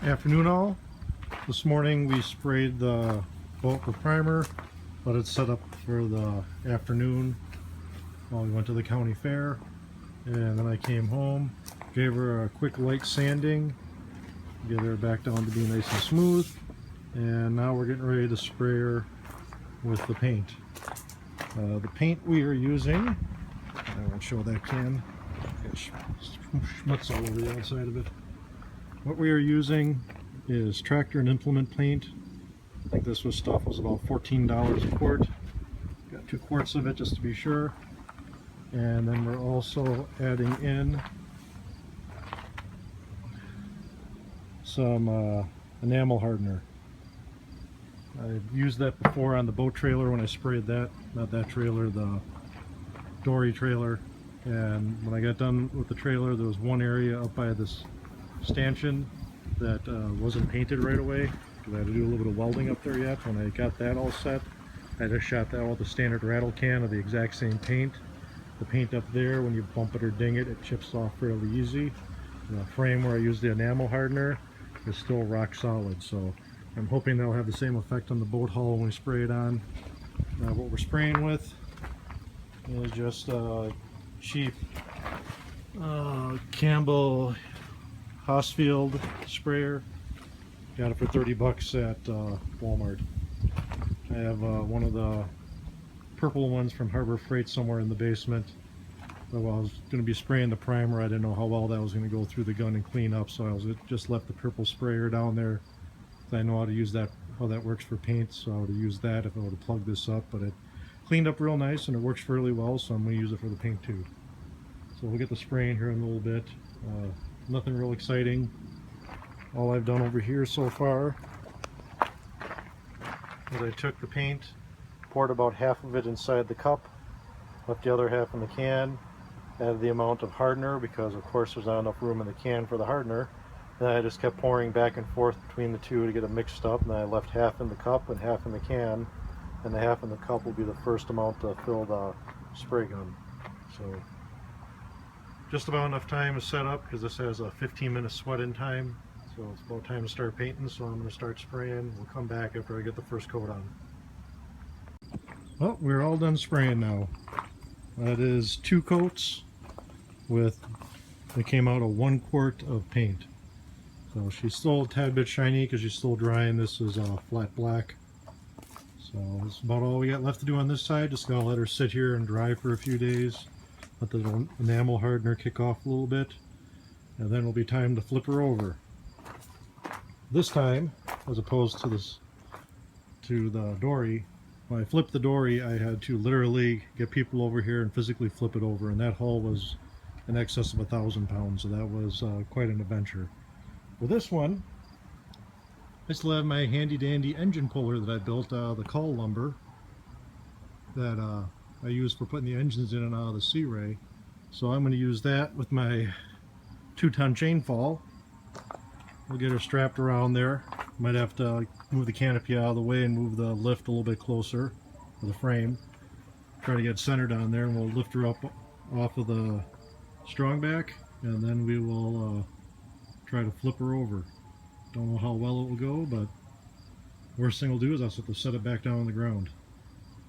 Afternoon all. This morning we sprayed the boat with primer, but it's set up for the afternoon while we went to the county fair, and then I came home, gave her a quick light sanding, get her back down to be nice and smooth, and now we're getting ready to spray her with the paint. The paint we are using, I won't show that can, got schmutz all over the outside of it. What we are using is tractor and implement paint. I think this stuff was about $14 a quart. Got 2 quarts of it just to be sure. And then we're also adding in some enamel hardener. I've used that before on the boat trailer when I sprayed that, not that trailer, the dory trailer. And when I got done with the trailer, there was one area up by this stanchion that wasn't painted right away because I had to do a little bit of welding up there yet. When I got that all set, I just shot that with a standard rattle can of the exact same paint. The paint up there, when you bump it or ding it, it chips off fairly easy. The frame where I used the enamel hardener is still rock solid, so I'm hoping that'll have the same effect on the boat hull when we spray it on. What we're spraying with is just cheap Campbell Hosfield sprayer. Got it for 30 bucks at Walmart. I have one of the purple ones from Harbor Freight somewhere in the basement. So while I was going to be spraying the primer, I didn't know how well that was going to go through the gun and clean up, so I just left the purple sprayer down there. I know how to use that, how that works for paint, so I would have used that if I would have plugged this up, but it cleaned up real nice and it works fairly well, so I'm going to use it for the paint too. So we'll get the spraying here in a little bit. Nothing real exciting. All I've done over here so far is I took the paint, poured about half of it inside the cup, left the other half in the can, added the amount of hardener because of course there's not enough room in the can for the hardener. Then I just kept pouring back and forth between the two to get it mixed up, and then I left half in the cup and half in the can, and the half in the cup will be the first amount to fill the spray gun. So just about enough time to set up because this has a 15-minute sweat-in time, so it's about time to start painting. So I'm going to start spraying. We'll come back after I get the first coat on. Well, we're all done spraying now. That is 2 coats with, it came out of 1 quart of paint. So she's still a tad bit shiny because she's still drying. This is flat black. So that's about all we got left to do on this side. Just gonna let her sit here and dry for a few days. Let the enamel hardener kick off a little bit, and then it'll be time to flip her over. This time, as opposed to the dory, when I flipped the dory, I had to literally get people over here and physically flip it over, and that hull was in excess of 1,000 pounds, so that was quite an adventure. With this one, I still have my handy dandy engine puller that I built out of the cull lumber that I use for putting the engines in and out of the Sea Ray. So I'm going to use that with my 2-ton chain fall. We'll get her strapped around there. Might have to move the canopy out of the way and move the lift a little bit closer to the frame. Try to get centered on there, and we'll lift her up off of the strong back, and then we will try to flip her over. Don't know how well it will go, but worst thing we'll do is I'll have to set it back down on the ground.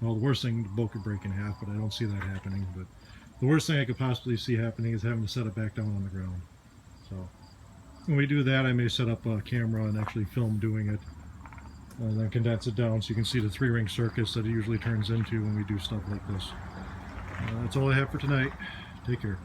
Well, the worst thing, the boat could break in half, but I don't see that happening. But the worst thing I could possibly see happening is having to set it back down on the ground. So when we do that, I may set up a camera and actually film doing it, and then condense it down so you can see the 3-ring circus that it usually turns into when we do stuff like this. That's all I have for tonight. Take care.